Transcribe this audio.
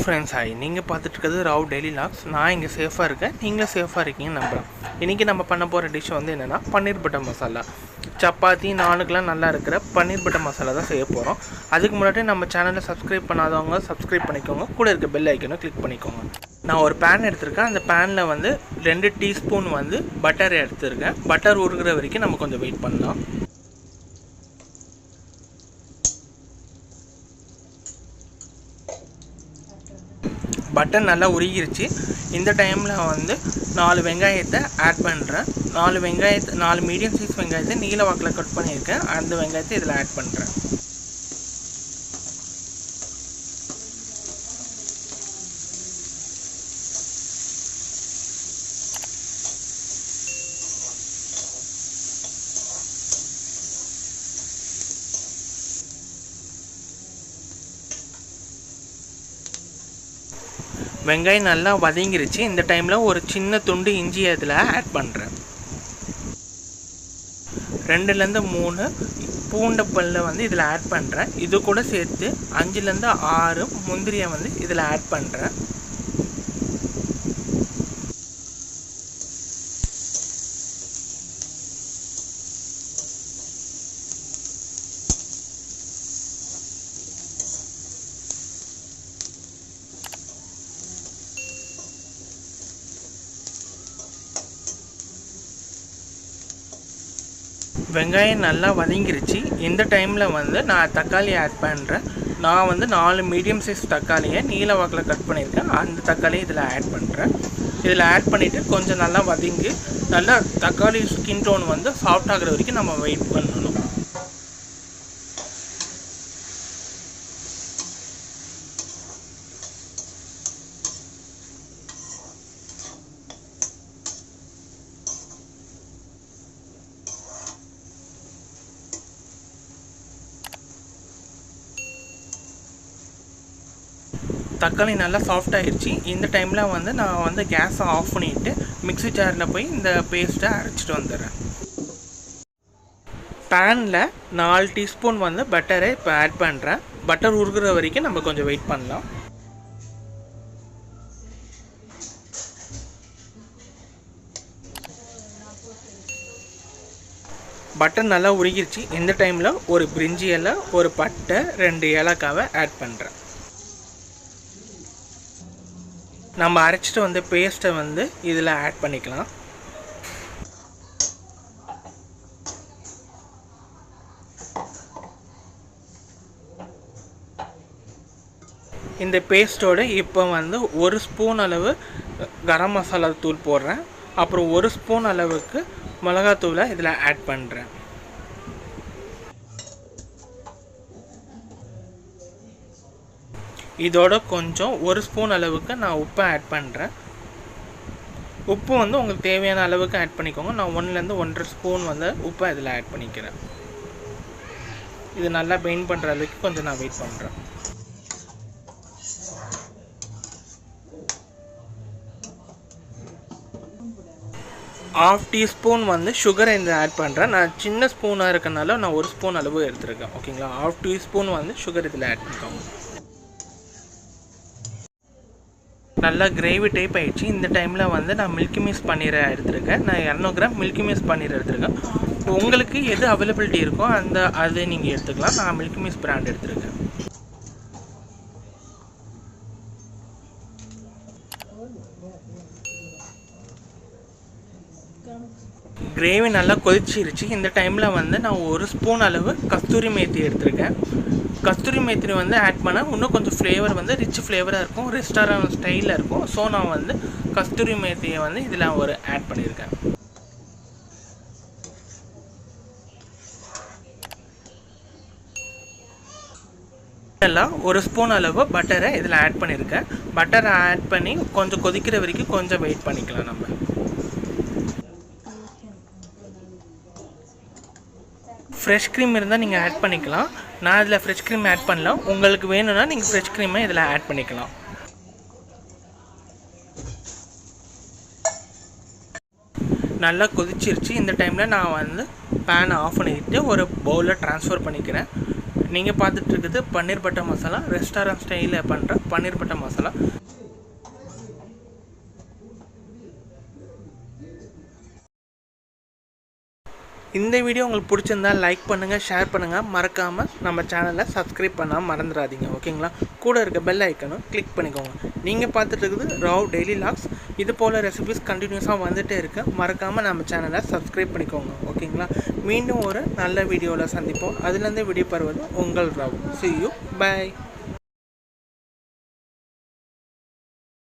Friends, hi. நீங்கள் பார்த்துட்டு இருக்கிறது ராவ் டெய்லி லாக்ஸ். நான் இங்கே சேஃபாக இருக்கேன், நீங்களும் சேஃபாக இருக்கீங்கன்னு நம்புகிறேன். இன்றைக்கி நம்ம பண்ண போகிற டிஷ் வந்து என்னென்னா பன்னீர் பட்டர் மசாலா. சப்பாத்தி நானுக்கெலாம் நல்லா இருக்கிற பன்னீர் பட்டர் மசாலா தான் செய்ய போகிறோம். அதுக்கு முன்னாடி நம்ம சேனலை சப்ஸ்கிரைப் பண்ணாதவங்க சப்ஸ்கிரைப் பண்ணிக்கோங்க, கூட இருக்க பெல் ஐக்கனை கிளிக் பண்ணிக்கோங்க. நான் ஒரு பேன் எடுத்திருக்கேன். அந்த பேனில் வந்து 2 டீஸ்பூன் வந்து பட்டர் எடுத்துருக்கேன். பட்டர் உருகிற வரைக்கும் நம்ம கொஞ்சம் வெயிட் பண்ணலாம். பட்டர் நல்லா உருகிருச்சு. இந்த டைமில் வந்து 4 வெங்காயத்தை ஆட் பண்ணுறேன். 4 மீடியம் சைஸ் வெங்காயத்தை நீல வாக்கில் கட் பண்ணியிருக்கேன். அந்த வெங்காயத்தை இதில் ஆட் பண்ணுறேன். வெங்காயம் நல்லா வதங்கிருச்சு. இந்த டைமில் ஒரு சின்ன துண்டு இஞ்சி அதில் ஆட் பண்ணுறேன். 2லேருந்து 3 பூண்டை பல்லை வந்து இதில் ஆட் பண்ணுறேன். இது கூட சேர்த்து 5லேருந்து 6 முந்திரியை வந்து இதில் ஆட் பண்ணுறேன். வெங்காயம் நல்லா வதங்கிருச்சு. இந்த டைமில் வந்து நான் தக்காளி ஆட் பண்ணுறேன். நான் வந்து 4 மீடியம் சைஸ் தக்காளியை நீல வாக்கில் கட் பண்ணியிருக்கேன். அந்த தக்காளியை இதில் ஆட் பண்ணுறேன். இதில் ஆட் பண்ணிவிட்டு கொஞ்சம் நல்லா வதங்கி நல்லா தக்காளி ஸ்கின் டோன் வந்து சாஃப்ட் ஆகிற வரைக்கும் நம்ம வெயிட் பண்ணணும். தக்காளி நல்லா சாஃப்ட் ஆகிடுச்சு. இந்த டைமில் வந்து நான் வந்து கேஸை ஆஃப் பண்ணிவிட்டு மிக்ஸி ஜாரில் போய் இந்த பேஸ்ட்டை அரைச்சிட்டு வந்துடுறேன். பேனில் 4 டீஸ்பூன் வந்து பட்டரை இப்போ ஆட் பண்ணுறேன். பட்டர் உருகிற வரைக்கும் நம்ம கொஞ்சம் வெயிட் பண்ணலாம். பட்டர் நல்லா உருகிருச்சு. இந்த டைமில் ஒரு பிரிஞ்சி இலை, ஒரு பட்டை, 2 ஏலக்காவை ஆட் பண்ணுறேன். நம்ம அரைச்சிட்டு வந்த பேஸ்ட்டை வந்து இதில் ஆட் பண்ணிக்கலாம். இந்த பேஸ்ட்டோட இப்போ வந்து 1 ஸ்பூன் அளவு கரம் மசாலா தூள் போடுறேன். அப்புறம் 1 ஸ்பூன் அளவுக்கு மிளகாத்தூளை இதில் ஆட் பண்ணுறேன். இதோட கொஞ்சம் 1 ஸ்பூன் அளவுக்கு நான் உப்பை ஆட் பண்ணுறேன். உப்பு வந்து உங்களுக்கு தேவையான அளவுக்கு ஆட் பண்ணிக்கோங்க. நான் 1லேருந்து 1.5 ஸ்பூன் வந்து உப்பை இதில் ஆட் பண்ணிக்கிறேன். இது நல்லா பெயிண்ட் பண்ணுற அளவுக்கு கொஞ்சம் நான் வெயிட் பண்ணுறேன். ½ டீஸ்பூன் வந்து சுகரை இந்த ஆட் பண்ணுறேன். நான் சின்ன ஸ்பூனாக இருக்கனால நான் 1 ஸ்பூன் அளவு எடுத்துருக்கேன். ஓகேங்களா, ½ டீஸ்பூன் வந்து சுகர் இதில் ஆட் பண்ணிக்கோங்க. நல்லா கிரேவி டைப் ஆகிடுச்சு. இந்த டைமில் வந்து நான் மில்கி மிஸ் பன்னீரை எடுத்துருக்கேன். நான் 200 கிராம் மில்கி மிஸ் பன்னீர் எடுத்துருக்கேன். உங்களுக்கு எது அவைலபிலிட்டி இருக்கோ அது நீங்கள் எடுத்துக்கலாம். நான் மில்கி மிஸ் பிராண்ட் எடுத்துருக்கேன். கிரேவி நல்லா கொதிச்சிருச்சு. இந்த டைமில் வந்து நான் 1 ஸ்பூன் அளவு கஸ்தூரி மேத்தி எடுத்திருக்கேன். கஸ்தூரி மேத்தி வந்து ஆட் பண்ணால் இன்னும் கொஞ்சம் ஃப்ளேவர் வந்து ரிச் ஃப்ளேவராக இருக்கும், ரெஸ்டாரண்ட் ஸ்டைலில் இருக்கும். ஸோ நான் வந்து கஸ்தூரி மேத்தியை வந்து இதில் ஆட் பண்ணியிருக்கேன். எல்லாம் 1 ஸ்பூன் அளவு பட்டரை இதில் ஆட் பண்ணியிருக்கேன். பட்டரை ஆட் பண்ணி கொஞ்சம் கொதிக்கிற வரைக்கும் கொஞ்சம் வெயிட் பண்ணிக்கலாம். நம்ம ஃப்ரெஷ் க்ரீம் இருந்தால் நீங்கள் ஆட் பண்ணிக்கலாம். நான் இதில் ஃப்ரெஷ் க்ரீம் ஆட் பண்ணலாம். உங்களுக்கு வேணும்னா நீங்கள் ஃப்ரெஷ் க்ரீமை இதில் ஆட் பண்ணிக்கலாம். நல்லா கொதிச்சிருச்சு. இந்த டைமில் நான் வந்து பேனை ஆஃப் பண்ணிவிட்டு ஒரு பவுலில் ட்ரான்ஸ்ஃபர் பண்ணிக்கிறேன். நீங்கள் பார்த்துட்டு இருக்குது பன்னீர் பட்டர் மசாலா, ரெஸ்டாரண்ட் ஸ்டைலில் பண்ணுற பன்னீர் பட்டர் மசாலா. இந்த வீடியோ உங்களுக்கு பிடிச்சிருந்தா லைக் பண்ணுங்கள், ஷேர் பண்ணுங்கள், மறக்காமல் நம்ம சேனலை சப்ஸ்கிரைப் பண்ணாமல் மறந்துடாதீங்க. ஓகேங்களா? கூட இருக்க பெல் ஐக்கனும் கிளிக் பண்ணிக்கோங்க. நீங்கள் பார்த்துட்டு இருக்குது ராவ் டெய்லி லாக்ஸ். இது போல் ரெசிபிஸ் கண்டினியூஸாக வந்துகிட்டே இருக்கு. மறக்காமல் நம்ம சேனலை சப்ஸ்கிரைப் பண்ணிக்கோங்க. ஓகேங்களா? மீண்டும் ஒரு நல்ல வீடியோவில் சந்திப்போம். அதுலேருந்து வீடியோ பெறுவது உங்கள் ராவ். See you. Bye.